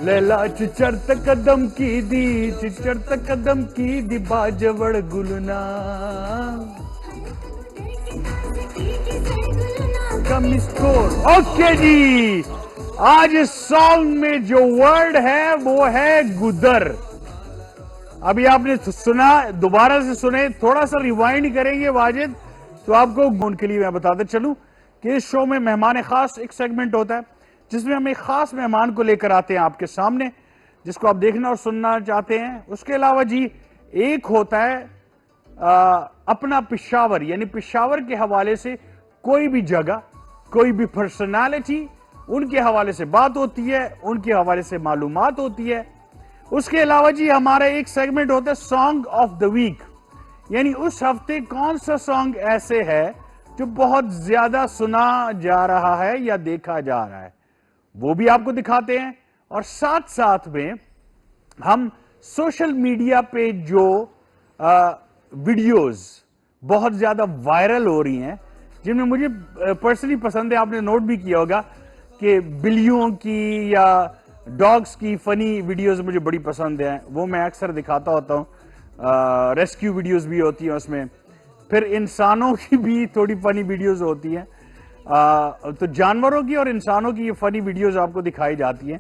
लैला चिचरत कदम की दी बाजवड़ गुलना कम score. Okay जी, आज इस सॉन्ग में जो वर्ड है वो है गुदर। अभी आपने सुना, दोबारा से सुने, थोड़ा सा रिवाइंड करेंगे वाजिद तो आपको उनके लिए मैं बताते चलूं कि इस शो में मेहमान खास एक सेगमेंट होता है जिसमें हम एक खास मेहमान को लेकर आते हैं आपके सामने, जिसको आप देखना और सुनना चाहते हैं। उसके अलावा जी एक होता है अपना पिशावर, यानी पिशावर के हवाले से कोई भी जगह, कोई भी पर्सनालिटी, उनके हवाले से बात होती है, उनके हवाले से मालूमात होती है। उसके अलावा जी हमारा एक सेगमेंट होता है सॉन्ग ऑफ द वीक, यानी उस हफ्ते कौन सा सॉन्ग ऐसे है जो बहुत ज्यादा सुना जा रहा है या देखा जा रहा है, वो भी आपको दिखाते हैं। और साथ साथ में हम सोशल मीडिया पे जो वीडियोस बहुत ज्यादा वायरल हो रही हैं, जिनमें मुझे पर्सनली पसंद है, आपने नोट भी किया होगा कि बिल्लियों की या डॉग्स की फनी वीडियोस मुझे बड़ी पसंद है, वो मैं अक्सर दिखाता होता हूं। रेस्क्यू वीडियोस भी होती हैं उसमें, फिर इंसानों की भी थोड़ी फनी वीडियोस होती हैं। तो जानवरों की और इंसानों की ये फनी वीडियोस आपको दिखाई जाती हैं।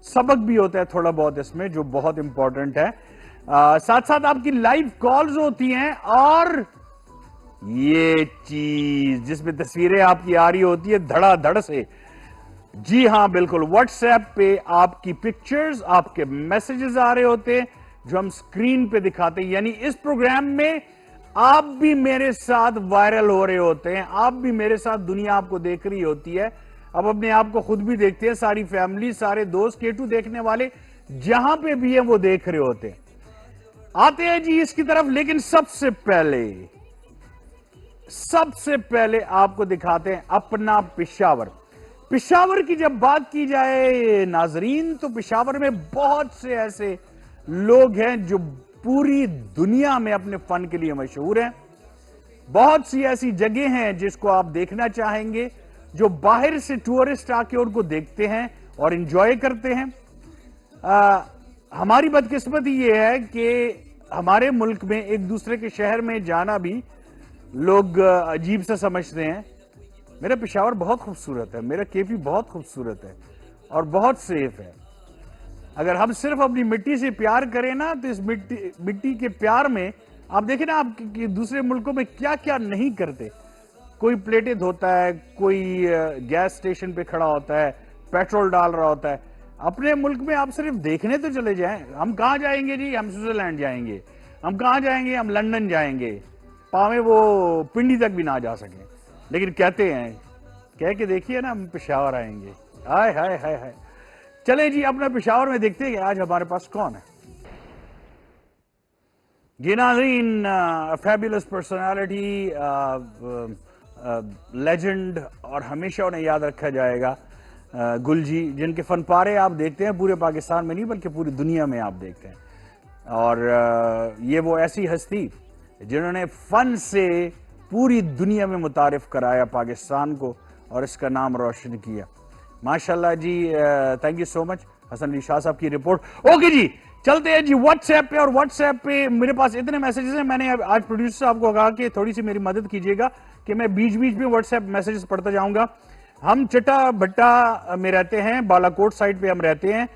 सबक भी होता है थोड़ा बहुत इसमें, जो बहुत इंपॉर्टेंट है। साथ साथ आपकी लाइव कॉल्स होती हैं और ये चीज जिसमें तस्वीरें आपकी आ रही होती है धड़ाधड़ से। जी हां, बिल्कुल, व्हाट्सएप पे आपकी पिक्चर्स, आपके मैसेजेस आ रहे होते हैं जो हम स्क्रीन पे दिखाते हैं। यानी इस प्रोग्राम में आप भी मेरे साथ वायरल हो रहे होते हैं, आप भी मेरे साथ, दुनिया आपको देख रही होती है। अब अपने आप को खुद भी देखते हैं, सारी फैमिली, सारे दोस्त, केटू देखने वाले जहां पे भी हैं वो देख रहे होते हैं। आते हैं जी इसकी तरफ, लेकिन सबसे पहले आपको दिखाते हैं अपना पिशावर। पिशावर की जब बात की जाए नाजरीन, तो पिशावर में बहुत से ऐसे लोग हैं जो पूरी दुनिया में अपने फन के लिए मशहूर हैं। बहुत सी ऐसी जगह हैं जिसको आप देखना चाहेंगे, जो बाहर से टूरिस्ट आके उनको देखते हैं और एंजॉय करते हैं। हमारी बदकिस्मती ये है कि हमारे मुल्क में एक दूसरे के शहर में जाना भी लोग अजीब सा समझते हैं। मेरा पेशावर बहुत खूबसूरत है, मेरा केपी बहुत खूबसूरत है और बहुत सेफ है। अगर हम सिर्फ अपनी मिट्टी से प्यार करें ना, तो इस मिट्टी के प्यार में आप देखें ना, आप दूसरे मुल्कों में क्या क्या नहीं करते। कोई प्लेटें धोता है, कोई गैस स्टेशन पे खड़ा होता है, पेट्रोल डाल रहा होता है। अपने मुल्क में आप सिर्फ देखने तो चले जाएं। हम कहां जाएंगे जी? हम स्विट्जरलैंड जाएंगे। हम कहां जाएंगे? हम लंदन जाएंगे, पावे वो पिंडी तक भी ना जा सके, लेकिन कहते हैं, कह के देखिए ना, हम पेशावर आएंगे। हाय हाय हाय हाय। चले जी अपना पेशावर में देखते हैं कि आज हमारे पास कौन है। जी नाज़रीन, फैबुलस पर्सनालिटी, लेजेंड, और हमेशा उन्हें याद रखा जाएगा, गुल जी, जिनके फनपारे आप देखते हैं पूरे पाकिस्तान में नहीं बल्कि पूरी दुनिया में आप देखते हैं। और ये वो ऐसी हस्ती जिन्होंने फन से पूरी दुनिया में मुतारिफ कराया पाकिस्तान को और इसका नाम रोशन किया। माशाल्लाह जी, thank you so much. Hasan Ali Shah साहब की रिपोर्ट। ओके जी, चलते हैं जी व्हाट्सएप पे। और व्हाट्सएप पे मेरे पास इतने मैसेजेस हैं, मैंने आज प्रोड्यूसर साहब को कहा कि थोड़ी सी मेरी मदद कीजिएगा कि मैं बीच बीच में व्हाट्सएप मैसेजेस पढ़ता जाऊंगा। हम चट्टा भट्टा में रहते हैं, बालाकोट साइड पे हम रहते हैं।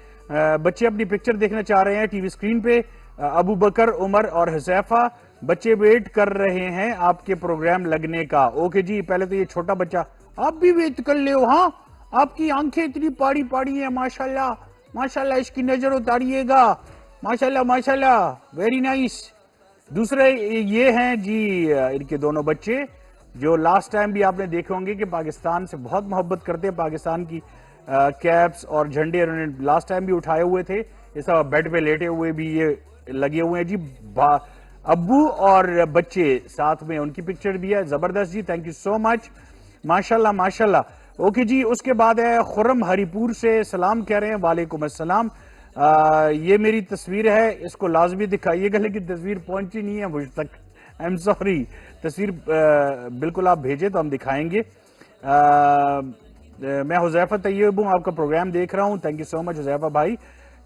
बच्चे अपनी पिक्चर देखना चाह रहे हैं टीवी स्क्रीन पे। अबू बकर, उमर और हुजैफा, बच्चे वेट कर रहे हैं आपके प्रोग्राम लगने का। ओके जी, पहले तो ये छोटा बच्चा, आप भी वेट कर ले हो। हाँ, आपकी आंखें इतनी पाड़ी पाड़ी हैं, माशाल्लाह माशाल्लाह, इसकी नजर उतारिएगा। माशाल्लाह माशाल्लाह, वेरी नाइस। दूसरे ये हैं जी इनके दोनों बच्चे, जो लास्ट टाइम भी आपने देखे होंगे कि पाकिस्तान से बहुत मोहब्बत करते हैं। पाकिस्तान की कैप्स और झंडे उन्होंने लास्ट टाइम भी उठाए हुए थे। इस बेड पे लेटे हुए भी ये लगे हुए हैं जी। अब्बू और बच्चे साथ में, उनकी पिक्चर भी है। जबरदस्त जी, थैंक यू सो मच, माशाल्लाह माशाल्लाह। ओके जी, उसके बाद है खुर्रम हरिपुर से सलाम कह रहे हैं, वालेकुम अस्सलाम। ये मेरी तस्वीर है, इसको लाजमी दिखाइएगा, लेकिन तस्वीर पहुंची नहीं है मुझ तक, आई एम सॉरी। तस्वीर बिल्कुल आप भेजे तो हम दिखाएंगे। मैं हुज़ैफा तैयब हूँ, आपका प्रोग्राम देख रहा हूँ। Thank you so much Huzaifa भाई।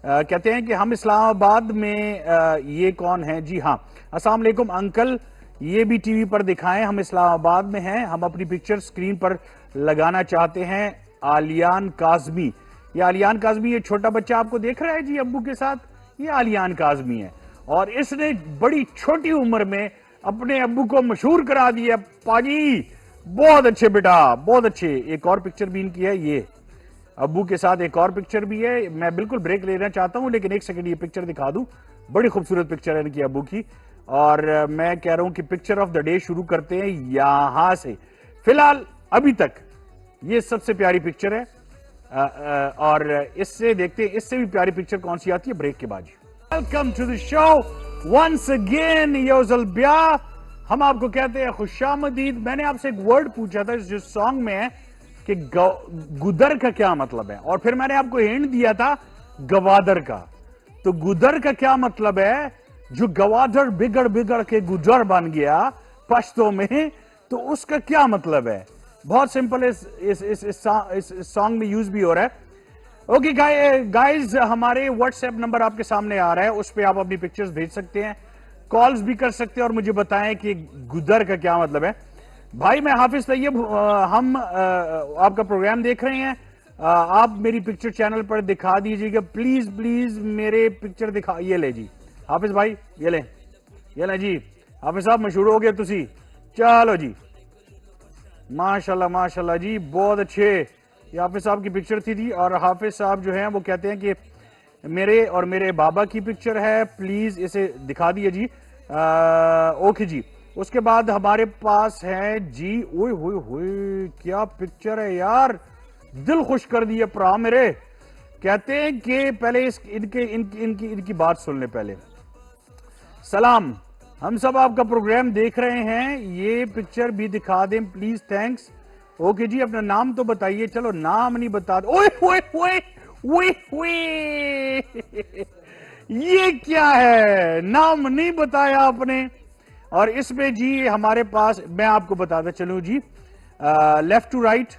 कहते हैं कि हम इस्लामाबाद में ये कौन है? जी हाँ, अस्सलाम वालेकुम अंकल, ये भी टीवी पर दिखाएं, हम इस्लामाबाद में हैं, हम अपनी पिक्चर स्क्रीन पर लगाना चाहते हैं। आलियान काज़मी, ये आलियान काज़मी, ये छोटा बच्चा आपको देख रहा है जी अब्बू के साथ, ये आलियान काज़मी है और इसने बड़ी छोटी उम्र में अपने अब्बू को मशहूर करा दिया। पाजी बहुत अच्छे बेटा, बहुत अच्छे। एक और पिक्चर भी इनकी है, ये अब्बू के साथ एक और पिक्चर भी है। मैं बिल्कुल ब्रेक लेना चाहता हूं लेकिन एक सेकंड ये पिक्चर दिखा दूं। बड़ी खूबसूरत पिक्चर है इनकी अब्बू की और मैं कह रहा हूं कि पिक्चर ऑफ द डे शुरू करते हैं यहां से। फिलहाल अभी तक ये सबसे प्यारी पिक्चर है और इससे देखते हैं इससे भी प्यारी पिक्चर कौन सी आती है ब्रेक के बाद। Welcome to the show once again योजल ब्या, हम आपको कहते हैं खुशामदीद। मैंने आपसे एक वर्ड पूछा था जिस सॉन्ग में है कि गुदर का क्या मतलब है और फिर मैंने आपको हिंट दिया था गवादर का। तो गुदर का क्या मतलब है? जो गवादर बिगड़ बिगड़ के गुजर बन गया पश्तो में, तो उसका क्या मतलब है? बहुत सिंपल इस सॉन्ग में यूज भी हो रहा है। ओके गाइस, हमारे व्हाट्सएप नंबर आपके सामने आ रहा है, उस पर आप अपनी पिक्चर्स भेज सकते हैं, कॉल्स भी कर सकते हैं और मुझे बताएं कि गुदर का क्या मतलब है। भाई मैं हाफिज तैयब, हम आपका प्रोग्राम देख रहे हैं, आप मेरी पिक्चर चैनल पर दिखा दीजिएगा प्लीज प्लीज, मेरे पिक्चर दिखा। ये ले जी हाफिज भाई, ये ले जी हाफिज साहब, मशहूर हो गए तुसी। चलो जी, माशाल्लाह माशाल्लाह जी, बहुत अच्छे। ये हाफिज साहब की पिक्चर थी और हाफिज साहब जो हैं वो कहते हैं कि मेरे और मेरे बाबा की पिक्चर है, प्लीज इसे दिखा दिए जी। ओके जी। उसके बाद हमारे पास है जी, ओए होए होए क्या पिक्चर है यार, दिल खुश कर दिए प्रा मेरे। कहते हैं कि पहले इनकी बात सुन ले पहले। सलाम, हम सब आपका प्रोग्राम देख रहे हैं, ये पिक्चर भी दिखा दें प्लीज, थैंक्स। ओके जी, अपना नाम तो बताइए। चलो नाम नहीं बता, ओए ओए ओए ओए ओए ये क्या है, नाम नहीं बताया आपने। और इसमें जी हमारे पास, मैं आपको बताता चलूं जी, लेफ्ट टू राइट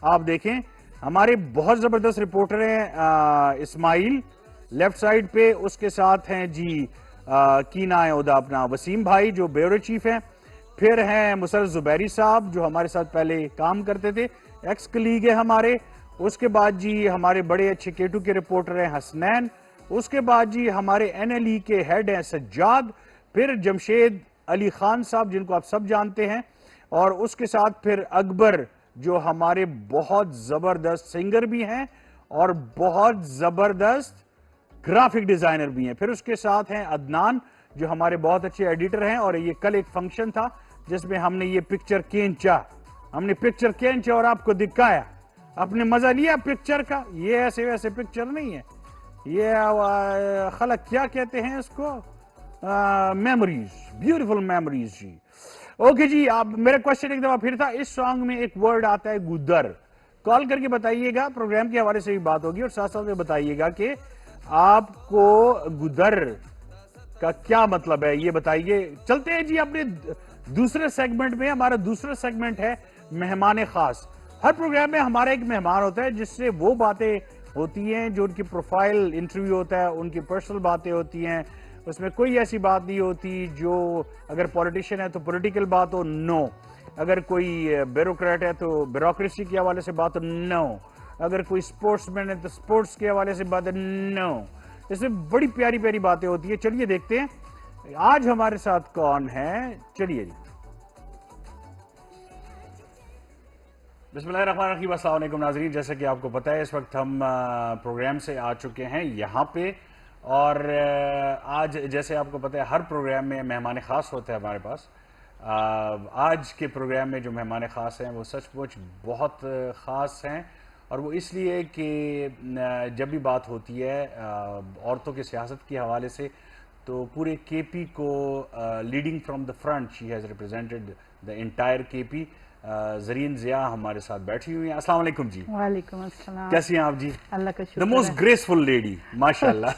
आप देखें, हमारे बहुत जबरदस्त रिपोर्टर हैं इस्माइल लेफ्ट साइड पे, उसके साथ हैं जी की ना है उदा अपना वसीम भाई जो ब्यूरो चीफ हैं, फिर हैं मुसर्रफ जुबैरी साहब जो हमारे साथ पहले काम करते थे, एक्स कलीग है हमारे। उसके बाद जी हमारे बड़े अच्छे केटू के रिपोर्टर हैं हसनैन। उसके बाद जी हमारे NLE के हेड हैं सज्जाद, फिर जमशेद अली खान साहब जिनको आप सब जानते हैं, और उसके साथ फिर अकबर जो हमारे बहुत जबरदस्त सिंगर भी हैं और बहुत जबरदस्त ग्राफिक डिजाइनर भी हैं। फिर उसके साथ हैं अदनान जो हमारे बहुत अच्छे एडिटर हैं। और ये कल एक फंक्शन था जिसमें हमने ये पिक्चर खींचा और आपको दिखाया, आपने मजा लिया पिक्चर का। ये ऐसे वैसे पिक्चर नहीं है, ये खलक क्या कहते हैं इसको, मेमोरीज, ब्यूटीफुल मेमोरीज जी। ओके जी, आप मेरा क्वेश्चन एक दफा फिर था, इस सॉन्ग में एक वर्ड आता है गुदर, कॉल करके बताइएगा, प्रोग्राम के हवाले से भी बात होगी और साथ साथ में बताइएगा कि आपको गुदर का क्या मतलब है, ये बताइए। चलते हैं जी अपने दूसरे सेगमेंट में। हमारा दूसरा सेगमेंट है मेहमान खास। हर प्रोग्राम में हमारा एक मेहमान होता है जिससे वो बातें होती हैं जो उनकी प्रोफाइल इंटरव्यू होता है, उनकी पर्सनल बातें होती हैं, उसमें कोई ऐसी बात नहीं होती जो, अगर पॉलिटिशियन है तो पॉलिटिकल बात हो, नो। अगर कोई ब्यूरोक्रेट है तो ब्यूरोक्रेसी के हवाले से बात हो, नो। अगर कोई स्पोर्ट्समैन है तो स्पोर्ट्स के हवाले से बात है, नो। इसमें बड़ी प्यारी प्यारी बातें होती है। चलिए देखते हैं आज हमारे साथ कौन है। चलिए जी, बिस्मिल्लाहिर्रहमानिर्रहीम, अस्सलाम वालेकुम नाज़रीन। जैसे कि आपको पता है इस वक्त हम प्रोग्राम से आ चुके हैं यहाँ पे, और आज जैसे आपको पता है हर प्रोग्राम में मेहमान ख़ास होते हैं हमारे पास। आज के प्रोग्राम में जो मेहमान ख़ास हैं वो सचमुच बहुत ख़ास हैं, और वो इसलिए कि जब भी बात होती है औरतों की सियासत के हवाले से तो पूरे KP को leading from the front, she has represented the entire KP। Zareen Zia हमारे साथ बैठी हुई हैं। अस्सलाम वालेकुम जी। वालेकुम अस्सलाम। कैसी हैं आप जी? अल्लाह का शुक्र द मोस्ट है। ग्रेसफुल लेडी, माशाल्लाह।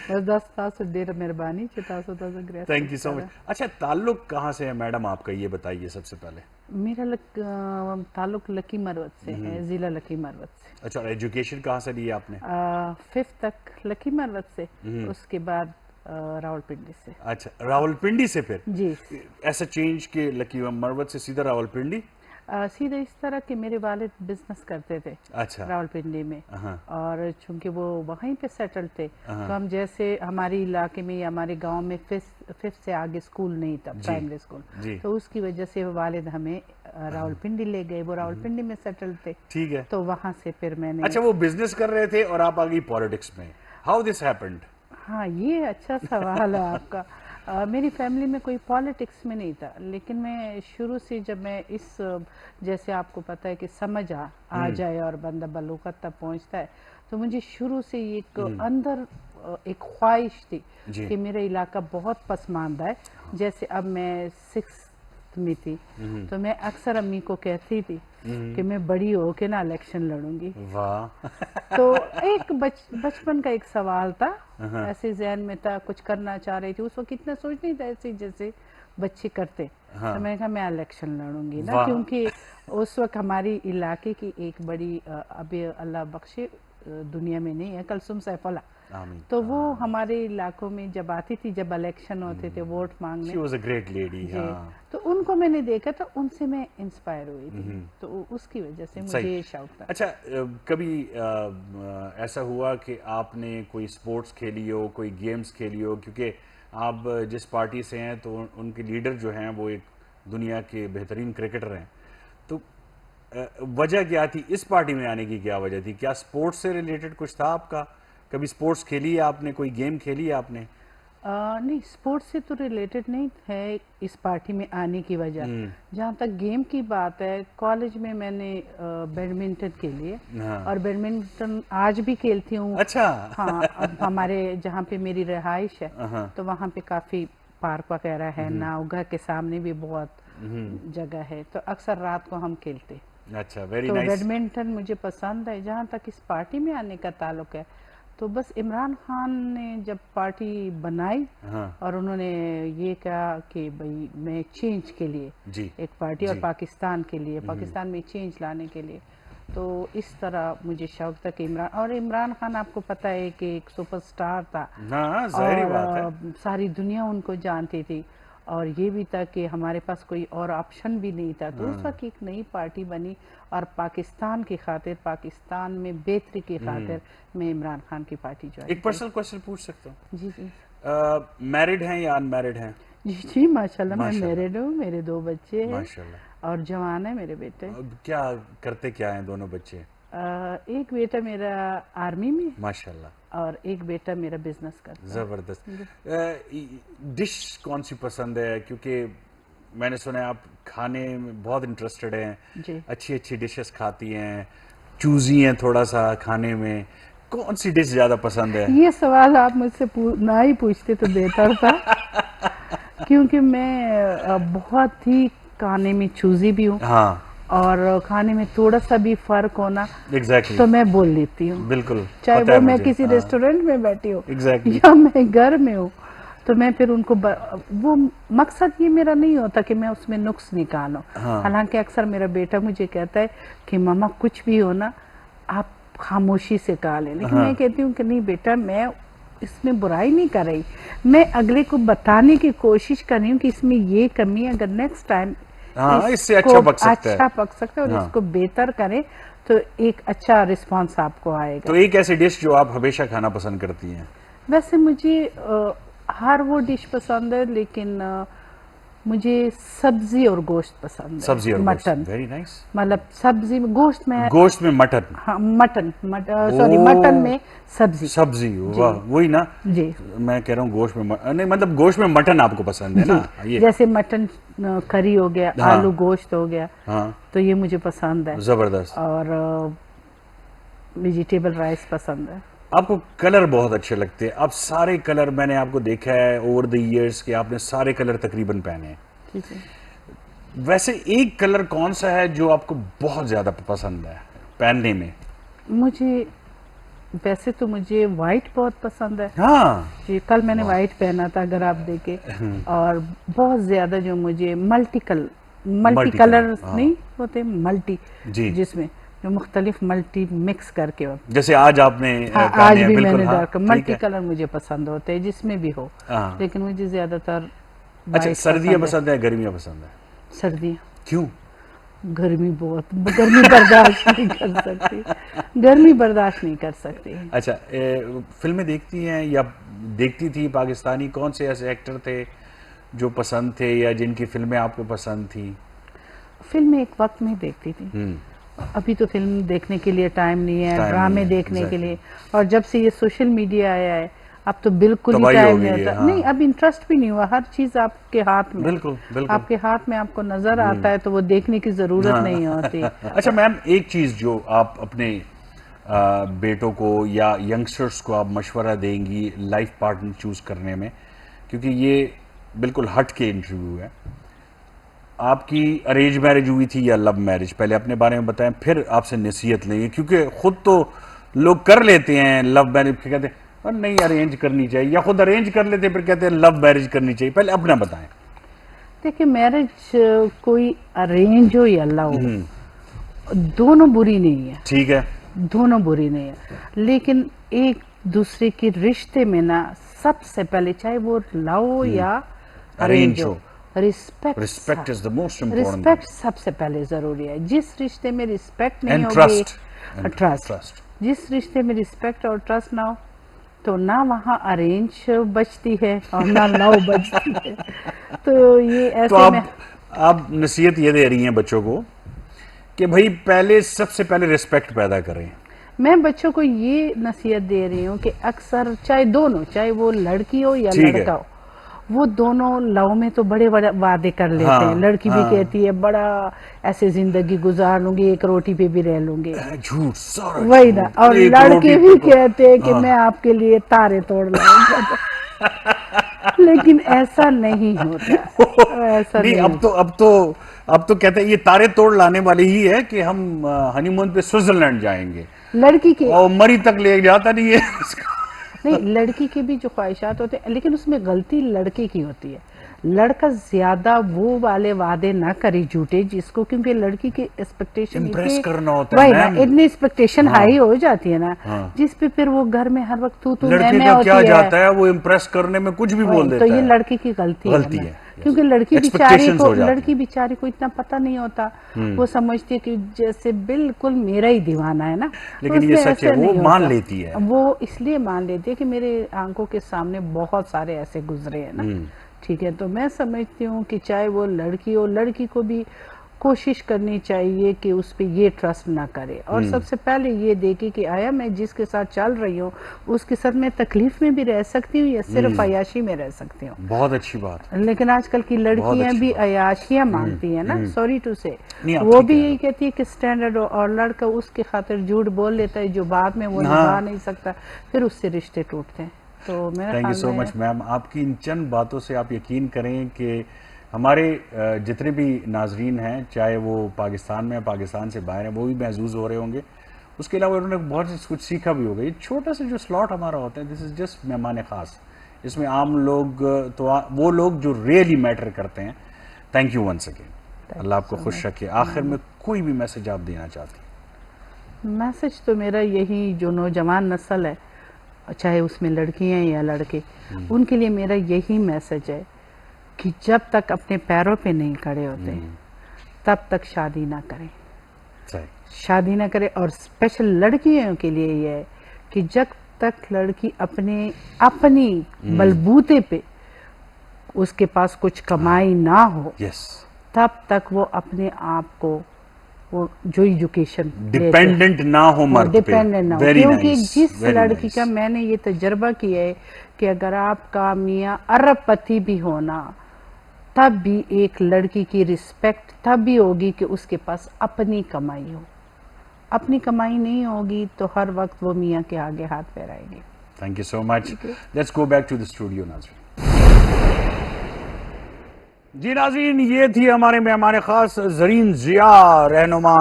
बस 10 ढेर मेहरबानी 10 grace. Thank you so much. अच्छा, ताल्लुक कहाँ से है मैडम आपका, ये बताइए सबसे पहले। मेरा ताल्लुक लकी मरवत से है, जिला लकी मरवत से। अच्छा, और एजुकेशन कहाँ से ली आपने? 5th तक लकी मरवत से, उसके बाद रावलपिंडी से। अच्छा, रावलपिंडी से फिर जी। ऐसा चेंज के लकी मरवत से सीधा रावलपिंडी? सीधे इस तरह कि मेरे वालिद बिजनेस करते थे अच्छा। रावलपिंडी में, हाँ। और चूंकि वो वहीं पे सेटल थे, तो हम जैसे हमारे इलाके में या हमारे गांव में फिफ्थ से आगे स्कूल नहीं था, प्राइमरी स्कूल, तो उसकी वजह से वालिद हमें रावलपिंडी ले गए। वो रावलपिंडी में सेटल थे। ठीक है। तो वहां से फिर मैंने। अच्छा, वो बिजनेस कर रहे थे और आप आ गई पॉलिटिक्स में, हाउ दिस हैपेंड? हाँ, ये अच्छा सवाल है आपका। मेरी फैमिली में कोई पॉलिटिक्स में नहीं था, लेकिन मैं शुरू से, जब मैं इस, जैसे आपको पता है कि समझ आ जाए और बंदा बलूगत तक पहुंचता है, तो मुझे शुरू से एक अंदर एक ख्वाहिश थी कि मेरा इलाका बहुत पसमानदा है। जैसे अब मैं 6th में थी, तो मैं अक्सर अम्मी को कहती थी कि मैं बड़ी हो के ना इलेक्शन लड़ूंगी। वाह। तो एक बचपन का एक सवाल था, ऐसे जहन में था, कुछ करना चाह रही थी। उस वक्त इतना सोच नहीं था ऐसे जैसे बच्चे करते। तो मैंने कहा मैं इलेक्शन लड़ूंगी ना, क्योंकि उस वक्त हमारी इलाके की एक बड़ी, अभी अल्लाह बख्शे दुनिया में नहीं है, कलसुम सैफुल्ला, तो वो हमारे इलाकों में जब आती थी, जब इलेक्शन होते थे वोट मांगने, She was a great lady, हाँ। तो उनको मैंने देखा, तो उनसे मैं इंस्पायर हुई थी, तो उसकी वजह से मुझे ये शौक था। अच्छा, कभी ऐसा हुआ कि आपने कोई स्पोर्ट्स खेली हो, कोई गेम्स खेली हो? क्योंकि आप जिस पार्टी से हैं, तो उनके लीडर जो हैं वो एक दुनिया के बेहतरीन क्रिकेटर हैं, तो वजह क्या थी इस पार्टी में आने की? क्या वजह थी? क्या स्पोर्ट्स से रिलेटेड कुछ था आपका? कभी स्पोर्ट्स खेली है आपने, कोई गेम खेली है आपने? नहीं, स्पोर्ट्स से तो रिलेटेड नहीं है इस पार्टी में आने की वजह। जहाँ तक गेम की बात है, कॉलेज में मैंने बैडमिंटन खेली है, और बैडमिंटन आज भी खेलती हूँ। अच्छा। हाँ, अब हमारे जहाँ पे मेरी रिहाइश है, तो वहाँ पे काफ़ी पार्क वगैरह है, नाव, घर के सामने भी बहुत जगह है, तो अक्सर रात को हम खेलते। अच्छा, वेरी तो नाइस। बैडमिंटन मुझे पसंद है। जहाँ तक इस पार्टी में आने का ताल्लुक है, तो बस इमरान खान ने जब पार्टी बनाई, और उन्होंने ये कहा कि भाई मैं चेंज के लिए एक पार्टी, और पाकिस्तान के लिए, पाकिस्तान में चेंज लाने के लिए, तो इस तरह मुझे शौक था कि इमरान खान आपको पता है कि एक सुपरस्टार था, ज़ाहिर बात है। सारी दुनिया उनको जानती थी, और ये भी था कि हमारे पास कोई और ऑप्शन भी नहीं था। तो उस वक्त एक नई पार्टी बनी, और पाकिस्तान की खातिर, पाकिस्तान में बेहतरी की खातिर मैं इमरान खान की पार्टी ज्वाइन। एक पर्सनल क्वेश्चन पूछ सकता हूँ? जी जी। मैरिड हैं या अनमैरिड हैं? जी जी, माशाल्लाह मैं मैरिड हूँ, मेरे 2 बच्चे हैं, माशाल्लाह, और जवान है मेरे बेटे। क्या करते क्या हैं दोनों बच्चे? एक बेटा मेरा आर्मी में, माशाल्लाह, और एक बेटा मेरा बिजनेस करता है। जबरदस्त। डिश कौन सी पसंद है? क्योंकि मैंने सुना है आप खाने में बहुत इंटरेस्टेड हैं, अच्छी अच्छी डिशेस खाती हैं, चूजी हैं थोड़ा सा खाने में। कौन सी डिश ज्यादा पसंद है? ये सवाल आप मुझसे ना ही पूछते तो बेहतर था, क्योंकि मैं बहुत ही खाने में चूजी भी हूँ। हाँ। और खाने में थोड़ा सा भी फर्क होना, तो मैं बोल लेती हूँ। बिल्कुल, चाहे वो मैं किसी रेस्टोरेंट में बैठी हूँ, या मैं घर में हूँ, तो मैं फिर उनको वो मकसद ये मेरा नहीं होता कि मैं उसमें नुक्स निकालूं। हालांकि अक्सर मेरा बेटा मुझे कहता है कि मामा कुछ भी हो ना, आप खामोशी से कहा लें, लेकिन मैं कहती हूँ कि नहीं बेटा, मैं इसमें बुराई नहीं कर रही, मैं अगले को बताने की कोशिश कर रही हूँ कि इसमें ये कमी है, अगर नेक्स्ट टाइम इससे अच्छा पक सकता है और इसको बेहतर करें, तो एक अच्छा रिस्पांस आपको आएगा। तो एक ऐसी डिश जो आप हमेशा खाना पसंद करती हैं? वैसे मुझे हर वो डिश पसंद है, लेकिन मुझे सब्जी और गोश्त पसंद है। सब्जी और मटन, वेरी नाइस। मतलब सब्जी में गोश्त में मटन। हाँ, मटन में सब्जी। वाह, वही ना जी। मैं कह रहा हूँ गोश्त में नहीं, मतलब गोश्त में मटन आपको पसंद है ना? ये जैसे मटन करी हो गया, आलू गोश्त हो गया, तो ये मुझे पसंद है। जबरदस्त। और वेजिटेबल राइस पसंद है। आपको कलर बहुत अच्छे लगते हैं, आप सारे कलर, मैंने आपको देखा है ओवर द इयर्स कि आपने सारे कलर तकरीबन पहने हैं। ठीक है। वैसे एक कलर कौन सा है जो आपको बहुत ज्यादा पसंद है पहनने में? मुझे वैसे तो मुझे वाइट बहुत पसंद है हाँ जी, कल मैंने वाइट पहना था अगर आप देखें। और बहुत ज्यादा जो मुझे मल्टी कलर हाँ। नहीं होते, मल्टी, जी। जिसमें जो मुख्तलिफ मल्टी मिक्स करके जैसे आज आपने हाँ, पहने आज हैं, भी बिल्कुल मैंने हाँ, डार्क ठीक मल्टी है। कलर मुझे पसंद होते हैं जिसमें भी हो, हाँ। लेकिन मुझे ज्यादातर अच्छा, वाइट सर्दियाँ पसंद है। पसंद है, गर्मियाँ पसंद है? सर्दियाँ, क्यों? गर्मी बर्दाश्त नहीं कर सकती, गर्मी बर्दाश्त नहीं कर सकती। अच्छा, फिल्में देखती हैं या देखती थी? पाकिस्तानी कौन से ऐसे एक्टर थे जो पसंद थे या जिनकी फिल्में आपको पसंद थी? फिल्म एक वक्त में देखती थी, अभी तो फिल्म देखने के लिए टाइम नहीं है, टाइम नहीं ड्रामे है, देखने के एग्जैक्टली। लिए। और जब से ये सोशल मीडिया आया है, अब तो बिल्कुल ही तबाही हो टाइम गई नहीं है, होता। हाँ। नहीं, अब इंटरेस्ट भी नहीं हुआ, हर चीज आपके हाथ में है। बिल्कुल बिल्कुल। आपके हाथ में आपको नजर आता है तो वो देखने की जरूरत नहीं होती। अच्छा मैम, एक चीज जो आप अपने बेटों को या यंगस्टर्स को आप मशवरा देंगी लाइफ पार्टनर चूज करने में, क्योंकि ये बिल्कुल हट के इंटरव्यू है, आपकी अरेंज मैरिज हुई थी या लव मैरिज? पहले अपने बारे में बताएं, फिर आपसे नसीहत लेंगे, क्योंकि खुद तो लोग कर लेते हैं लव मैरिज, फिर कहते हैं "और नहीं अरेंज करनी चाहिए", या खुद अरेंज कर लेते हैं फिर कहते हैं लव मैरिज करनी चाहिए। पहले अपना बताएं। देखिए, मैरिज कोई अरेंज हो या लव, दोनों बुरी नहीं है, ठीक है। दोनों बुरी नहीं है, लेकिन एक दूसरे के रिश्ते में ना, सबसे पहले चाहे वो लव हो या अरेंज हो, respect respect is the most important respect सबसे पहले जरूरी है। जिस रिश्ते में रिस्पेक्ट नहीं एंड होगी, ट्रस्ट। ट्रस्ट, जिस रिश्ते में रिस्पेक्ट और ट्रस्ट ना हो, तो ना वहाँ अरेंज बचती है और ना लव बचती है। तो ये तो ऐसे में आप नसीहत ये दे रही हैं बच्चों को कि भाई पहले सबसे पहले रिस्पेक्ट पैदा करें। मैं बच्चों को ये नसीहत दे रही हूँ कि अक्सर चाहे दोनों, चाहे वो लड़की हो या ठीक है। लड़का हो, वो दोनों लव में तो बड़े बड़े वादे कर लेते हाँ, हैं। लड़की भी हाँ। कहती है बड़ा ऐसे जिंदगी गुजार लूंगी, एक रोटी पे भी रह लूंगी, झूठ, सारा वही ना। झूठ। और एक लड़के रोटी भी पे तो- कहते हैं कि मैं आपके लिए तारे तोड़ लाऊंगा। लेकिन ऐसा नहीं होता, ऐसा नहीं, नहीं होता। अब तो कहते हैं ये तारे तोड़ लाने वाली ही है कि हम हनीमून पे स्विट्जरलैंड जाएंगे, लड़की के और मरी तक ले जाता नहीं है। नहीं, लड़की की भी जो ख्वाहिशात होते हैं, लेकिन उसमें गलती लड़के की होती है। लड़का ज्यादा वो वाले वादे ना करे झूठे, जिसको, क्योंकि लड़की की एक्सपेक्टेशन Impress करना होता है, वही ना, मैम। इतनी एक्सपेक्टेशन हाई हो जाती है ना, हाँ। जिस पे फिर वो घर में हर वक्त तू लड़के मैं का होती क्या है। जाता है, वो इम्प्रेस करने में कुछ भी बोल वही, देता तो ये है। लड़की की गलती गलती ना। है, क्योंकि yes. Expectations हो जाती लड़की बेचारी को इतना पता नहीं होता, वो समझती है कि जैसे बिल्कुल मेरा ही दीवाना है ना। लेकिन ये उसमें सच है, ऐसे वो नहीं मान होता। लेती है। वो इसलिए मान लेती है कि मेरे आंखों के सामने बहुत सारे ऐसे गुजरे हैं ना। ठीक है, तो मैं समझती हूँ कि चाहे वो लड़की हो, लड़की को भी कोशिश करनी चाहिए कि उस पर ये ट्रस्ट ना करे, और सबसे पहले ये देखे कि आया मैं जिसके साथ चल रही हूँ उसके साथ मैं तकलीफ में भी रह सकती हूँ या सिर्फ अयाशी में रह सकती हूँ। बहुत अच्छी बात। लेकिन आजकल की लड़कियां अच्छी भी बात। अयाशियां मांगती हैं ना, सॉरी टू से। नहीं, आप वो ठीक भी कह रहे यही कहती है कि स्टैंडर्ड हो, और लड़का उसके खातिर झूठ बोल लेता है जो बाद में वो हाँ। निभा नहीं सकता, फिर उससे रिश्ते टूटते हैं। तो मेरा थैंक यू ख्याल सो में मच मैम। आपकी इन चंद बातों से आप यकीन करें कि हमारे जितने भी नाजरीन हैं, चाहे वो पाकिस्तान में, पाकिस्तान से बाहर हैं, वो भी महसूस हो रहे होंगे। उसके अलावा उन्होंने बहुत कुछ सीखा भी होगा। ये छोटा सा जो स्लॉट हमारा होता है, दिस इज़ जस्ट मेहमान ख़ास। इसमें आम लोग तो वो लोग जो रियली मैटर करते हैं। Thank you once again. Allah आपको खुश रखे। आखिर में कोई भी मैसेज आप देना चाहते हैं? मैसेज तो मेरा यही, जो नौजवान नस्ल है, चाहे उसमें लड़कियां या लड़के, उनके लिए मेरा यही मैसेज है कि जब तक अपने पैरों पे नहीं खड़े होते तब तक शादी ना करें, सही। शादी ना करें। और स्पेशल लड़कियों के लिए ये है कि जब तक लड़की अपनी बलबूते पे उसके पास कुछ कमाई ना हो, यस। तब तक वो अपने आप को, वो जो एजुकेशन डिपेंडेंट ना हो मर्द पे। डिपेंडेंट ना हो। Very क्योंकि nice, जिस very लड़की nice. का मैंने ये तजर्बा किया है कि अगर आपका मियाँ अरबपति भी होना, तब भी एक लड़की की रिस्पेक्ट तब भी होगी कि उसके पास अपनी कमाई हो। अपनी कमाई नहीं होगी तो हर वक्त वो मियाँ के आगे हाथ फैलाएगी। Thank you so much. Let's go back to the studio नाज़रीन। जी नाज़रीन, ये थी हमारे मेहमान ख़ास ज़रीन ज़िया, रहनुमा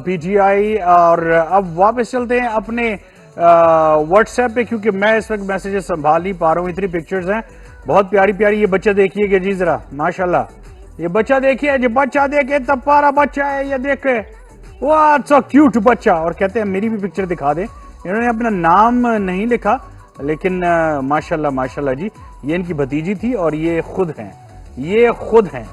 PTI। और अब वापस चलते हैं अपने व्हाट्सएप पे, क्योंकि मैं इस वक्त मैसेजेस संभाल नहीं पा रहा हूँ, इतनी पिक्चर्स हैं बहुत प्यारी प्यारी। ये बच्चा देखिएगा जी जरा, माशाल्लाह ये बच्चा देखिए जी, बच्चा देखे तब प्यारा बच्चा है ये, देखे वाह सो क्यूट बच्चा। और कहते हैं मेरी भी पिक्चर दिखा दें। इन्होंने अपना नाम नहीं लिखा, लेकिन माशाल्लाह माशाल्लाह जी, ये इनकी भतीजी थी और ये खुद हैं, ये खुद हैं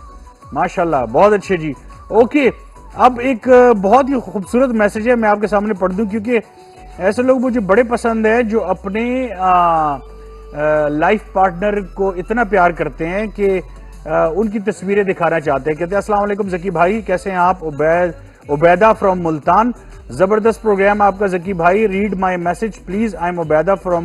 माशाल्लाह, बहुत अच्छे जी। ओके, अब एक बहुत ही खूबसूरत मैसेज है, मैं आपके सामने पढ़ दूं, क्योंकि ऐसे लोग मुझे बड़े पसंद है जो अपने लाइफ पार्टनर को इतना प्यार करते हैं कि उनकी तस्वीरें दिखाना चाहते हैं। कहते हैं अस्सलाम वालेकुम ज़की भाई, कैसे हैं आप? उबैदा फ्रॉम मुल्तान, जबरदस्त प्रोग्राम आपका ज़की भाई, read my message please, I am Ubaida from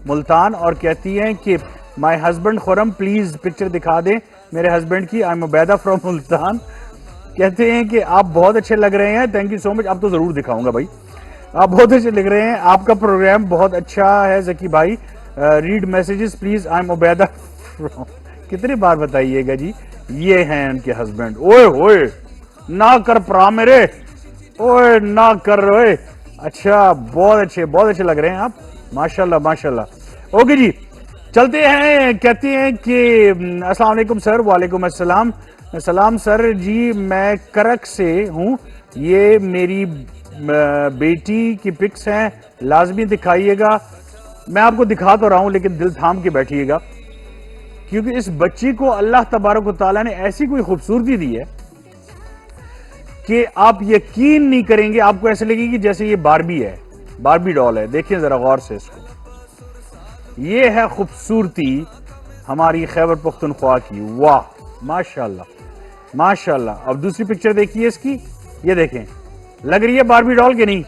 Multan. और कहती हैं कि my husband Khurram, please picture दिखा दें मेरे हस्बैंड की, I am Ubaida from Multan. कहते हैं कि आप बहुत अच्छे लग रहे हैं, थैंक यू सो मच। अब तो जरूर दिखाऊंगा भाई, आप बहुत अच्छे लग रहे हैं, आपका प्रोग्राम बहुत अच्छा है ज़की भाई, read messages please, I am Ubaida from. कितनी बार बताइएगा जी, ये हैं उनके हस्बैंड। ओए ओए ना कर प्रा मेरे, ओए ना कर ओए। अच्छा, बहुत अच्छे लग रहे हैं आप, माशाल्लाह माशाल्लाह। ओके जी, चलते हैं। कहते हैं कि अस्सलाम वालेकुम सर। वालेकुम अस्सलाम, सलाम सर जी, मैं करक से हूँ, ये मेरी बेटी की पिक्स हैं, लाजमी दिखाइएगा। मैं आपको दिखा तो रहा हूं, लेकिन दिल थाम के बैठिएगा, क्योंकि इस बच्ची को अल्लाह तबारक व तआला ने ऐसी कोई खूबसूरती दी है कि आप यकीन नहीं करेंगे, आपको ऐसे लगेगी जैसे ये बारबी है, बारबी डॉल है। देखिए जरा गौर से इसको, ये है खूबसूरती हमारी खैबर पख्तूनख्वा की, वाह माशाल्लाह माशाल्लाह। अब दूसरी पिक्चर देखिए इसकी, ये देखें, लग रही है बारबी डॉल के नहीं,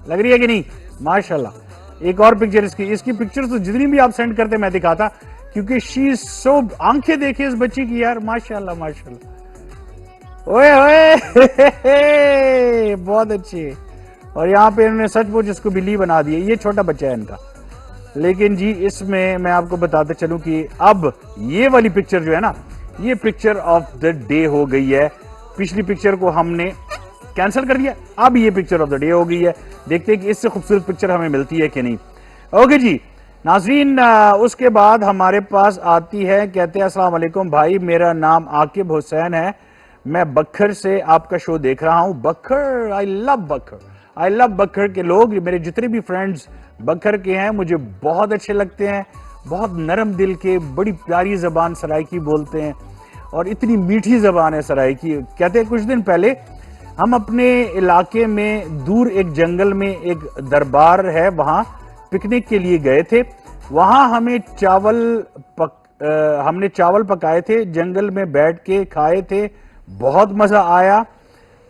लग रही है कि नहीं? माशाल्लाह। एक और पिक्चर इसकी पिक्चर तो जितनी भी आप सेंड करते मैं दिखाता, क्योंकि शी सो, आंखें देखिए इस बच्ची की यार, माशाल्लाह माशाल्लाह। ओए ओए बहुत अच्छे। और यहाँ पे इन्होंने सचमुच इसको बिल्ली बना दी है, ये छोटा बच्चा है इनका। लेकिन जी इसमें मैं आपको बताते चलूं कि अब ये वाली पिक्चर जो है ना, ये पिक्चर ऑफ द डे हो गई है। पिछली पिक्चर को हमने कैंसिल कर दिया, अब ये पिक्चर ऑफ द डे हो गई है। देखते हैं कि इससे खूबसूरत पिक्चर हमें मिलती है कि नहीं। ओके जी नाज़रीन, उसके बाद हमारे पास आती है, कहते हैं अस्सलाम वालेकुम भाई, मेरा नाम आकिब हुसैन है, मैं बखर से आपका शो देख रहा हूँ। बखर, आई लव बखर, आई लव बखर के लोग, मेरे जितने भी फ्रेंड्स बखर के हैं मुझे बहुत अच्छे लगते हैं, बहुत नरम दिल के, बड़ी प्यारी ज़बान सराइकी बोलते हैं और इतनी मीठी ज़बान है सराइकी। कहते हैं कुछ दिन पहले हम अपने इलाके में दूर एक जंगल में एक दरबार है, वहाँ पिकनिक के लिए गए थे। वहाँ हमने चावल पकाए थे, जंगल में बैठ के खाए थे, बहुत मज़ा आया।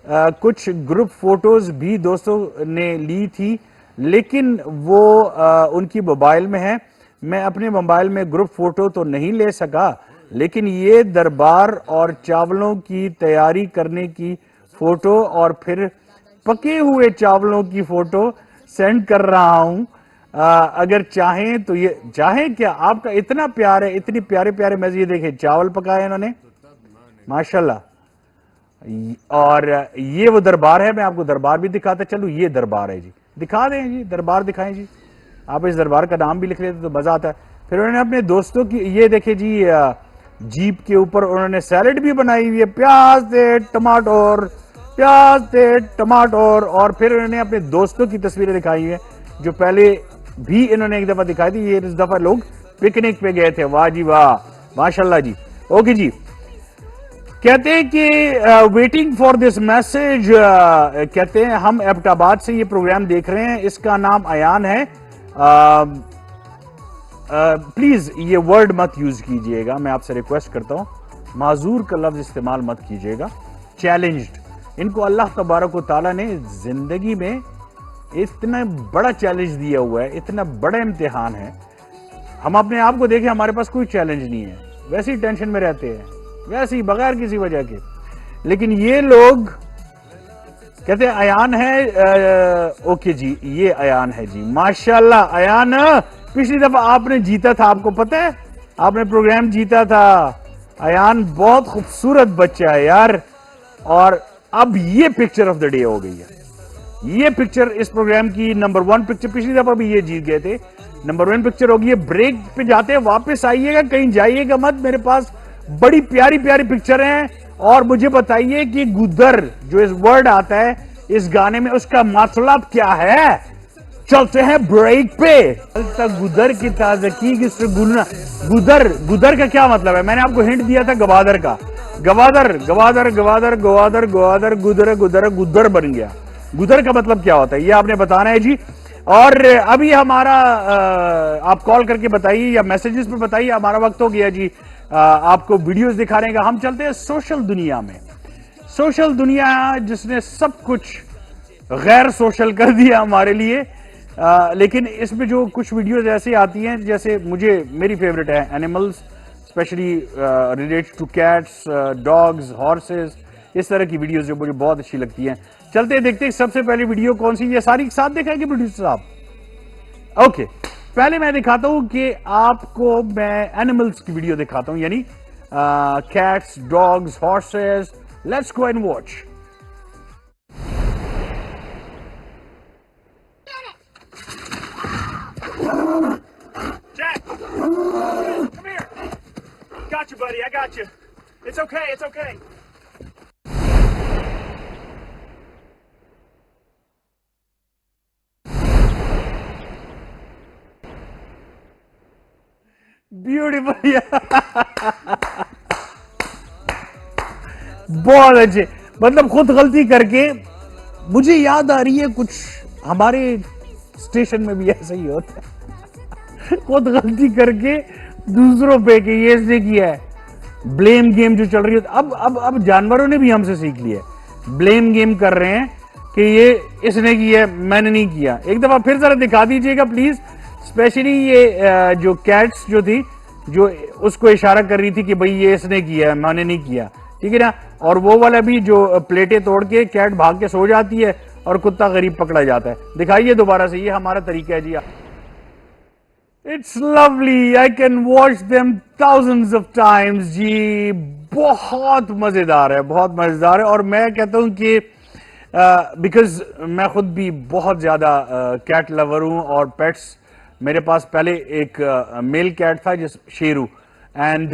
कुछ ग्रुप फोटोज भी दोस्तों ने ली थी, लेकिन वो उनकी मोबाइल में है। मैं अपने मोबाइल में ग्रुप फोटो तो नहीं ले सका, लेकिन ये दरबार और चावलों की तैयारी करने की फोटो और फिर पके हुए चावलों की फोटो सेंड कर रहा हूं। अगर चाहें तो ये, चाहें क्या, आपका इतना प्यार है, इतनी प्यारे प्यारे मजे। ये देखें चावल पकाए इन्होंने माशाल्लाह। और ये वो दरबार है, मैं आपको दरबार भी दिखाता चलूं। ये दरबार है जी, दिखा दें जी, दरबार दिखाएं जी। आप इस दरबार का नाम भी लिख लेते तो मजा आता है। फिर उन्होंने अपने दोस्तों की, ये देखे जी, जीप के ऊपर उन्होंने सैलेड भी बनाई हुई है, प्याज थे टमाटर, प्याज थे टमाटर। और फिर उन्होंने अपने दोस्तों की तस्वीरें दिखाई हुई है जो पहले भी इन्होंने एक दफा दिखाई थी। ये इस दफा लोग पिकनिक पे गए थे, वाह जी वाह माशाल्लाह जी। ओके जी, कहते हैं कि वेटिंग फॉर दिस मैसेज, कहते हैं हम एबटाबाद से ये प्रोग्राम देख रहे हैं, इसका नाम अयान है। प्लीज ये वर्ड मत यूज कीजिएगा, मैं आपसे रिक्वेस्ट करता हूं, माजूर का लफ्ज इस्तेमाल मत कीजिएगा। चैलेंज्ड, इनको अल्लाह तबारक व तआला ने जिंदगी में इतना बड़ा चैलेंज दिया हुआ है, इतना बड़ा इम्तिहान है। हम अपने आप को देखें, हमारे पास कोई चैलेंज नहीं है, वैसे ही टेंशन में रहते हैं, वैसे ही बगैर किसी वजह के। लेकिन ये लोग कहते हैं अयान है। ओके जी, ये अयान है जी, माशाल्लाह। अयान पिछली दफा आपने जीता था, आपको पता है, आपने प्रोग्राम जीता था। अयान बहुत खूबसूरत बच्चा है यार। और अब ये पिक्चर ऑफ द डे हो गई है, ये पिक्चर इस प्रोग्राम की नंबर 1 पिक्चर, पिछली दफा भी ये जीत गए थे, नंबर 1 पिक्चर होगी। ये ब्रेक पे जाते हैं, वापस आइएगा, कहीं जाइएगा मत, मेरे पास बड़ी प्यारी प्यारी पिक्चर हैं। और मुझे बताइए कि गुदर जो इस वर्ड आता है इस गाने में, उसका मतलब क्या है। चलते हैं ब्रेक पे। तक गुदर की ताजगी गुदर, गुदर का क्या मतलब है? मैंने आपको हिंट दिया था गवादर का। गवादर गवादर गवादर गवादर गवादर गुदर गुदर गुदर बन गया। गुदर का मतलब क्या होता है ये आपने बताना है जी। और अभी हमारा आप कॉल करके बताइए या मैसेजेस पे बताइए, हमारा वक्त हो गया जी आपको वीडियोस दिखाने का। हम चलते हैं सोशल दुनिया में। सोशल दुनिया जिसने सब कुछ गैर सोशल कर दिया हमारे लिए। लेकिन इसमें जो कुछ वीडियोस ऐसी आती हैं, जैसे मेरी फेवरेट है animals, specially related two cats, dogs, horses, इस तरह की वीडियोस जो मुझे बहुत अच्छी लगती हैं। चलते देखते हैं सबसे पहली वीडियो कौन सी, ये सारी एक साथ देखेंगे प्रोड्यूसर साहब? ओके, पहले मैं दिखाता हूं कि आपको मैं एनिमल्स की वीडियो दिखाता हूं, यानी cats, dogs, horses. Let's go and watch. Jack, come here. Got you, buddy. I got you. It's okay. It's okay. Beautiful. बहुत अच्छे, मतलब खुद गलती करके। मुझे याद आ रही है कुछ हमारे स्टेशन में भी ऐसा ही होता है। खुद गलती करके दूसरों पे कि ये इसने किया है, ब्लेम गेम जो चल रही है। अब जानवरों ने भी हमसे सीख लिया है, ब्लेम गेम कर रहे हैं कि ये इसने किया है, मैंने नहीं किया। एक दफा फिर जरा दिखा दीजिएगा प्लीज। स्पेशली ये जो कैट्स जो थी, जो उसको इशारा कर रही थी कि भाई ये इसने किया है, मैंने नहीं किया, ठीक है ना। और वो वाला भी जो प्लेटें तोड़ के कैट भाग के सो जाती है और कुत्ता गरीब पकड़ा जाता है। दिखाइए दोबारा से, ये हमारा तरीका है जी। It's lovely, I can watch them thousands of times जी। बहुत मजेदार है, बहुत मजेदार है। और मैं कहता हूं कि बिकॉज मैं खुद भी बहुत ज्यादा कैट लवर हूं और पेट्स। मेरे पास पहले एक मेल कैट था जिस शेरू, एंड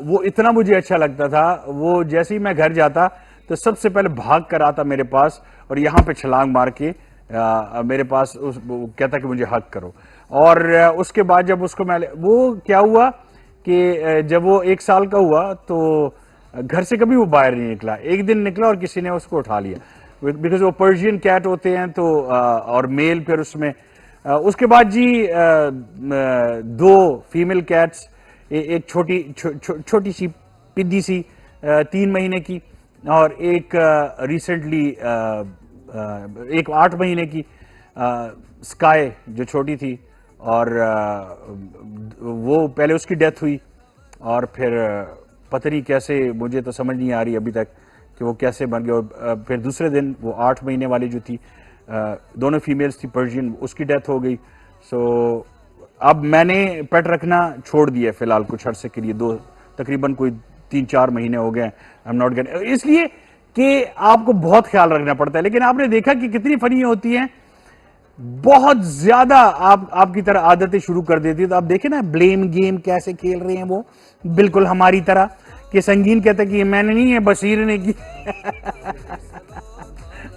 वो इतना मुझे अच्छा लगता था। वो जैसे ही मैं घर जाता तो सबसे पहले भाग कर आता मेरे पास और यहाँ पे छलांग मार के मेरे पास वो कहता कि मुझे हक करो। और उसके बाद जब उसको वो क्या हुआ कि जब वो 1 साल का हुआ तो घर से कभी वो बाहर नहीं निकला। एक दिन निकला और किसी ने उसको उठा लिया, बिकॉज वो पर्शियन कैट होते हैं तो और मेल। फिर उसमें उसके बाद जी 2 फीमेल कैट्स, एक छोटी सी पिद्दी सी 3 महीने की, और एक रिसेंटली एक 8 महीने की स्काई जो छोटी थी। और वो पहले उसकी डेथ हुई और फिर पता नहीं कैसे, मुझे तो समझ नहीं आ रही अभी तक कि वो कैसे बन गया। और फिर दूसरे दिन वो 8 महीने वाली जो थी, दोनों फीमेल्स थी पर्शियन, उसकी डेथ हो गई। सो अब मैंने पेट रखना छोड़ दिया फिलहाल कुछ अरसे के लिए। तकरीबन कोई 3-4 महीने हो गए। आई एम नॉट गेटिंग, इसलिए कि आपको बहुत ख्याल रखना पड़ता है। लेकिन आपने देखा कि कितनी फनी होती है, बहुत ज्यादा आपकी तरह आदतें शुरू कर देती है। तो आप देखें ना ब्लेम गेम कैसे खेल रहे हैं वो, बिल्कुल हमारी तरह कि संगीन कहता है कि ये मैंने नहीं है, बशीर ने की।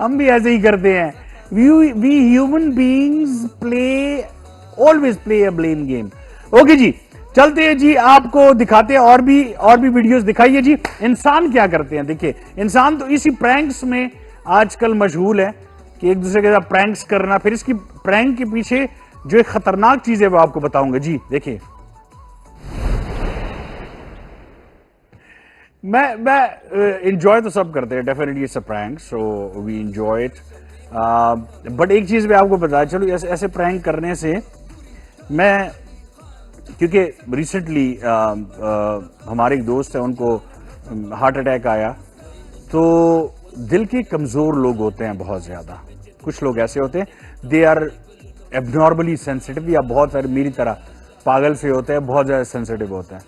हम भी ऐसे ही करते हैं। We human beings always play a blame game. Okay जी, चलते हैं जी, आपको दिखाते हैं और भी वीडियोस दिखाइए जी। इंसान क्या करते हैं, देखिए इंसान तो इसी प्रैंक्स में आजकल मशगूल है कि एक दूसरे के साथ प्रैंक्स करना। फिर इसकी प्रैंक के पीछे जो एक खतरनाक चीज है वो आपको बताऊंगा जी। देखिए मैं इंजॉय तो सब करते हैं, definitely it's a prank, so we enjoy it. But एक चीज मैं आपको बताया चलो, ऐसे प्रैंक करने से मैं, क्योंकि रिसेंटली हमारे एक दोस्त है, उनको हार्ट अटैक आया। तो दिल के कमजोर लोग होते हैं बहुत ज्यादा, कुछ लोग ऐसे होते हैं दे आर एबनॉर्मली सेंसिटिव, या बहुत सारे मेरी तरह पागल से होते हैं, बहुत ज्यादा सेंसिटिव होते हैं।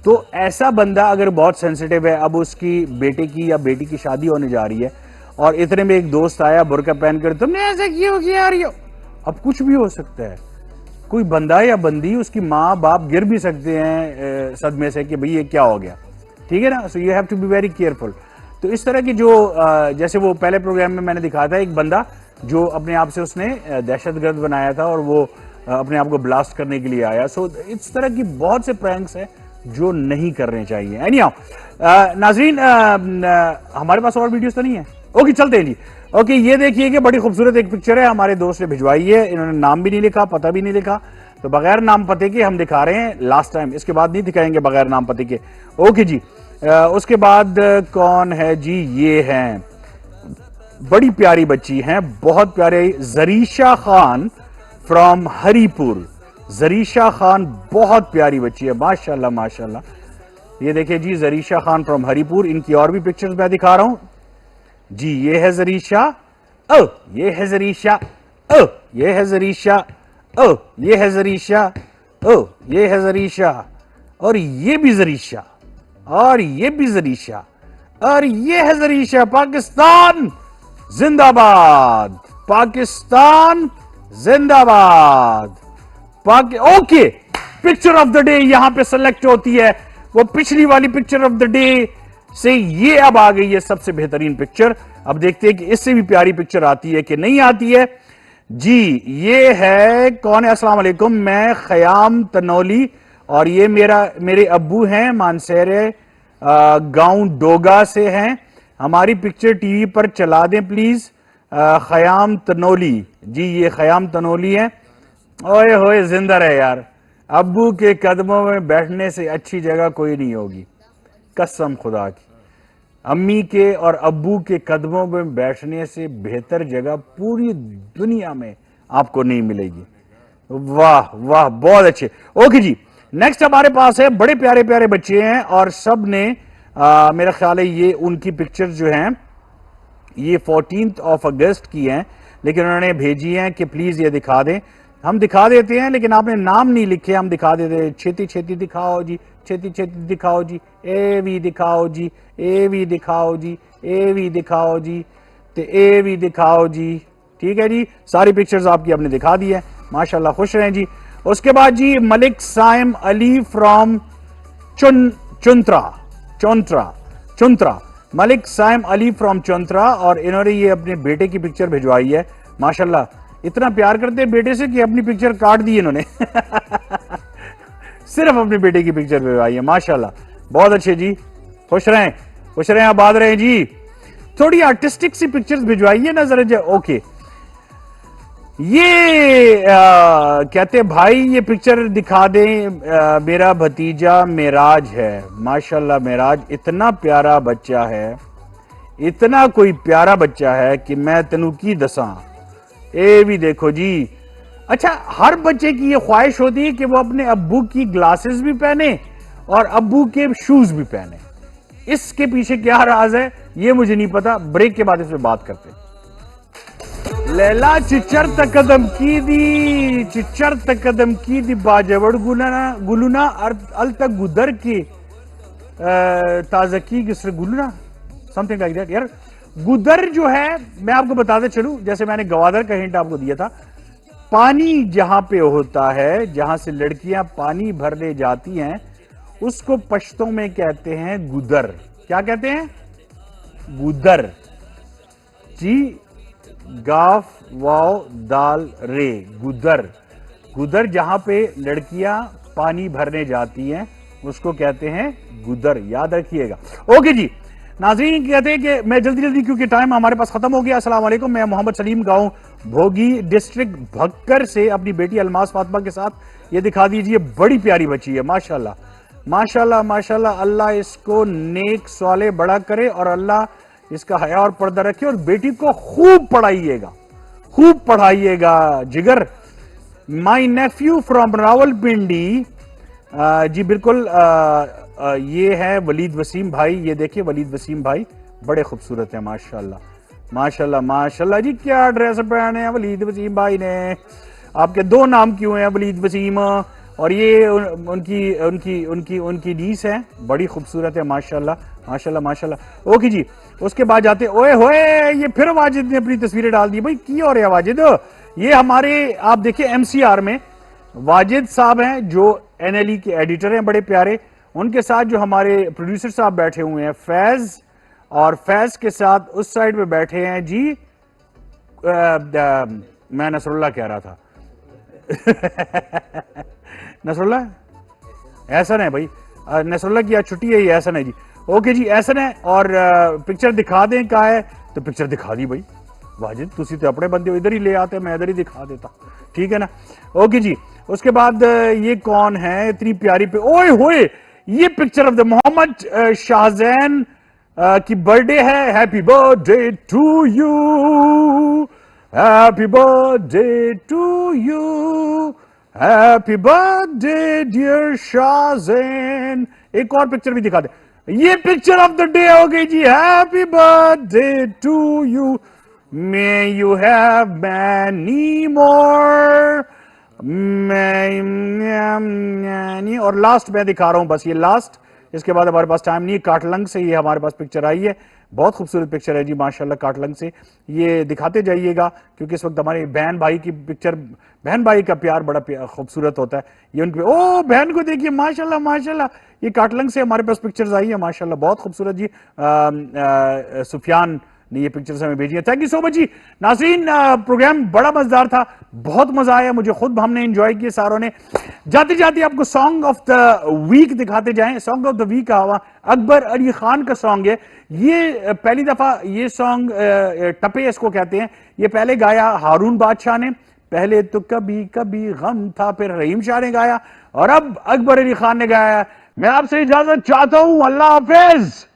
तो ऐसा बंदा अगर बहुत सेंसिटिव है, अब उसकी बेटे की या बेटी की शादी होने जा रही है और इतने में एक दोस्त आया बुर्का पहनकर, तुमने ऐसा क्यों किया रही हो। अब कुछ भी हो सकता है, कोई बंदा या बंदी, उसकी माँ बाप गिर भी सकते हैं सदमे से कि भाई ये क्या हो गया, ठीक है ना। So you have to be very careful. तो इस तरह की जो जैसे वो पहले प्रोग्राम में मैंने दिखाया था, एक बंदा जो अपने आप से उसने दहशतगर्द बनाया था और वो अपने आप को ब्लास्ट करने के लिए आया। सो इस तरह की बहुत से प्रैंक्स हैं जो नहीं करने चाहिए। एनीहाउ नाजरीन, हमारे पास और वीडियोस तो नहीं है। ओके चलते हैं जी। ओके ये देखिए कि बड़ी खूबसूरत एक पिक्चर है, हमारे दोस्त ने भिजवाई है। इन्होंने नाम भी नहीं लिखा, पता भी नहीं लिखा, तो बगैर नाम पते के हम दिखा रहे हैं लास्ट टाइम, इसके बाद नहीं दिखाएंगे बगैर नाम पते के। ओके जी। उसके बाद कौन है जी, ये हैं बड़ी प्यारी बच्ची हैं, बहुत प्यारे, जरीशा खान फ्रॉम हरीपुर। जरीशा खान बहुत प्यारी बच्ची है, माशाल्लाह माशाल्लाह। ये देखिए जी, जरीशा खान फ्रॉम हरीपुर। इनकी और भी पिक्चर्स मैं दिखा रहा हूं जी। ये है जरीशा, ओ ये है जरीशा, ओ ये है जरीशा, ओ ये है जरीशा, ओ ये है जरीशा, और ये भी जरीशा, और ये भी जरीशा, और ये है जरीशा। पाकिस्तान जिंदाबाद, पाकिस्तान जिंदाबाद। Okay, picture of the day यहां पे सेलेक्ट होती है। वो पिछली वाली पिक्चर ऑफ द डे से ये अब आ गई है सबसे बेहतरीन पिक्चर। अब देखते हैं कि इससे भी प्यारी पिक्चर आती है कि नहीं आती है जी। ये है, कौन है? अस्सलाम वालेकुम, मैं खयाम तनौली, और ये मेरे अब्बू हैं, मानसेरे गांव डोगा से हैं। हमारी पिक्चर टीवी पर चला दें प्लीज। खयाम तनौली जी, ये खयाम तनौली है। ओए होए, जिंदा रहे यार, अब्बू के कदमों में बैठने से अच्छी जगह कोई नहीं होगी, कसम खुदा की। अम्मी के और अब्बू के कदमों में बैठने से बेहतर जगह पूरी दुनिया में आपको नहीं मिलेगी। वाह वाह, बहुत अच्छे। ओके जी, नेक्स्ट हमारे पास है, बड़े प्यारे प्यारे बच्चे हैं और सब ने मेरा ख्याल है ये उनकी पिक्चर जो हैं ये 14 अगस्त की हैं, लेकिन उन्होंने भेजी हैं कि प्लीज ये दिखा दें। हम दिखा देते हैं, लेकिन आपने नाम नहीं लिखे, हम दिखा देते हैं। छेती छेती दिखाओ जी, छेती छेती दिखाओ जी, ए भी दिखाओ जी, ए भी दिखाओ जी, ए भी दिखाओ जी, तो ए भी दिखाओ जी। ठीक है जी, सारी पिक्चर्स आपकी आपने दिखा दी है, माशाल्लाह, खुश रहें जी। उसके बाद जी, मलिक साइम अली फ्रॉम चुंत्रा, मलिक साइम अली फ्रॉम चुंत्रा, और इन्होंने ये अपने बेटे की पिक्चर भिजवाई है। माशाल्लाह, इतना प्यार करते हैं बेटे से कि अपनी पिक्चर काट दी इन्होंने सिर्फ अपने बेटे की पिक्चर भिजवाई है, माशाल्लाह, बहुत अच्छे जी, खुश रहें, आबाद रहें जी। थोड़ी आर्टिस्टिक सी पिक्चर्स भिजवाई है ना जरा। ओके, ये कहते भाई ये पिक्चर दिखा दें, मेरा भतीजा मेराज है। माशाल्लाह, मेराज इतना प्यारा बच्चा है, इतना कोई प्यारा बच्चा है कि मैं तेनू की दसा। ए भी देखो जी। अच्छा, हर बच्चे की ये ख्वाहिश होती है कि वो अपने अब्बू की ग्लासेस भी पहने और अब्बू के शूज भी पहने। इसके पीछे क्या राज है ये मुझे नहीं पता, ब्रेक के बाद इस पे बात करते हैं। लैला चिचर तकदम की दी, चिचर तकदम की दी, बाजवड़ गुलुना अल तक गुदर की ताजकी गुलुना, समथिंग लाइक दैट। यार गुदर जो है, मैं आपको बताते चलूं, जैसे मैंने गवादर का हिंट आपको दिया था, पानी जहां पे होता है, जहां से लड़कियां पानी भरने जाती हैं, उसको पश्तो में कहते हैं गुदर। क्या कहते हैं? गुदर जी, गाफ वाव दाल रे, गुदर। गुदर जहां पे लड़कियां पानी भरने जाती हैं उसको कहते हैं गुदर, याद रखिएगा। ओके जी, नाज़रीन कहते हैं कि मैं जल्दी क्योंकि टाइम हमारे पास खत्म हो गया। अस्सलाम वालेकुम, मैं मोहम्मद सलीम, गांव भोगी, डिस्ट्रिक्ट भक्कर से अपनी बेटी अलमास फातिमा के साथ ये दिखा दीजिए। बड़ी प्यारी बच्ची है, माशाल्लाह माशाल्लाह माशाल्लाह। अल्लाह इसको नेक सवाले बड़ा करे और अल्लाह इसका हया और पर्दा रखे, और बेटी को खूब पढ़ाइएगा जिगर। माई नेफ्यू फ्रॉम रावलपिंडी जी, बिल्कुल। ये है वलीद वसीम भाई, ये देखिए वलीद वसीम भाई बड़े खूबसूरत हैं, माशाल्लाह माशाल्लाह माशाल्लाह जी। क्या ड्रेस पहने हैं वलीद वसीम भाई ने, आपके दो नाम क्यों हैं वलीद वसीम? और ये उनकी नीस है, बड़ी खूबसूरत है माशाल्लाह, माशाल्लाह माशाल्लाह। ओके जी, उसके बाद जाते, ओए होए ये फिर वाजिद ने अपनी तस्वीरें डाल दी भाई, की हो रहा है वाजिद? ये हमारे आप देखिए एमसीआर में वाजिद साहब हैं जो एनएलई के एडिटर हैं बड़े प्यारे, उनके साथ जो हमारे प्रोड्यूसर साहब बैठे हुए हैं फैज, और फैज के साथ उस साइड पे बैठे हैं जी मैं नसरुल्लाह कह रहा था नसरुल्लाह, एहसन है भाई, नसरुल्लाह की आज छुट्टी है, ये एहसन है जी। ओके जी, एहसन है, और पिक्चर दिखा दें कहा है तो पिक्चर दिखा दी भाई। वाजिद तुसी तो अपने बंदे इधर ही ले आते, मैं इधर ही दिखा देता, ठीक है ना। ओके जी, उसके बाद ये कौन है इतनी प्यारी पे, ओए होए ये picture of the Mohammad Shahzain की बर्थडे है। Happy birthday to you, happy birthday to you, happy birthday dear Shahzain. एक और पिक्चर भी दिखा दे, ये पिक्चर ऑफ द डे हो गई जी। Happy birthday to you, may you have many more, मैं और लास्ट मैं दिखा रहा हूं बस, ये लास्ट, इसके बाद हमारे पास टाइम नहीं है। काटलंग से ये हमारे पास पिक्चर आई है, बहुत खूबसूरत पिक्चर है जी माशाल्लाह। काटलंग से ये दिखाते जाइएगा क्योंकि इस वक्त हमारे बहन भाई की पिक्चर, बहन भाई का प्यार बड़ा खूबसूरत होता है। ये उनके, ओ बहन को देखिए माशाल्लाह माशाल्लाह, ये काटलंग से हमारे पास पिक्चर्स आई है माशाल्लाह, बहुत खूबसूरत जी। सुफियान ने ये पिक्चर्स हमें भेजी है, थैंक यू सो मच जी। नाज़रीन प्रोग्राम बड़ा मजेदार था, बहुत मजा आया मुझे, खुद हमने एंजॉय किए सारों ने। जाते जाते आपको सॉन्ग ऑफ द वीक दिखाते जाएं। सॉन्ग ऑफ द वीक का अकबर अली खान का सॉन्ग है, ये पहली दफा ये सॉन्ग टपे इसको कहते हैं, ये पहले गाया हारून बादशाह ने, पहले तो कभी कभी गम था, फिर रहीम शाह ने गाया, और अब अकबर अली खान ने गाया। मैं आपसे इजाजत चाहता हूं, अल्लाह हाफिज।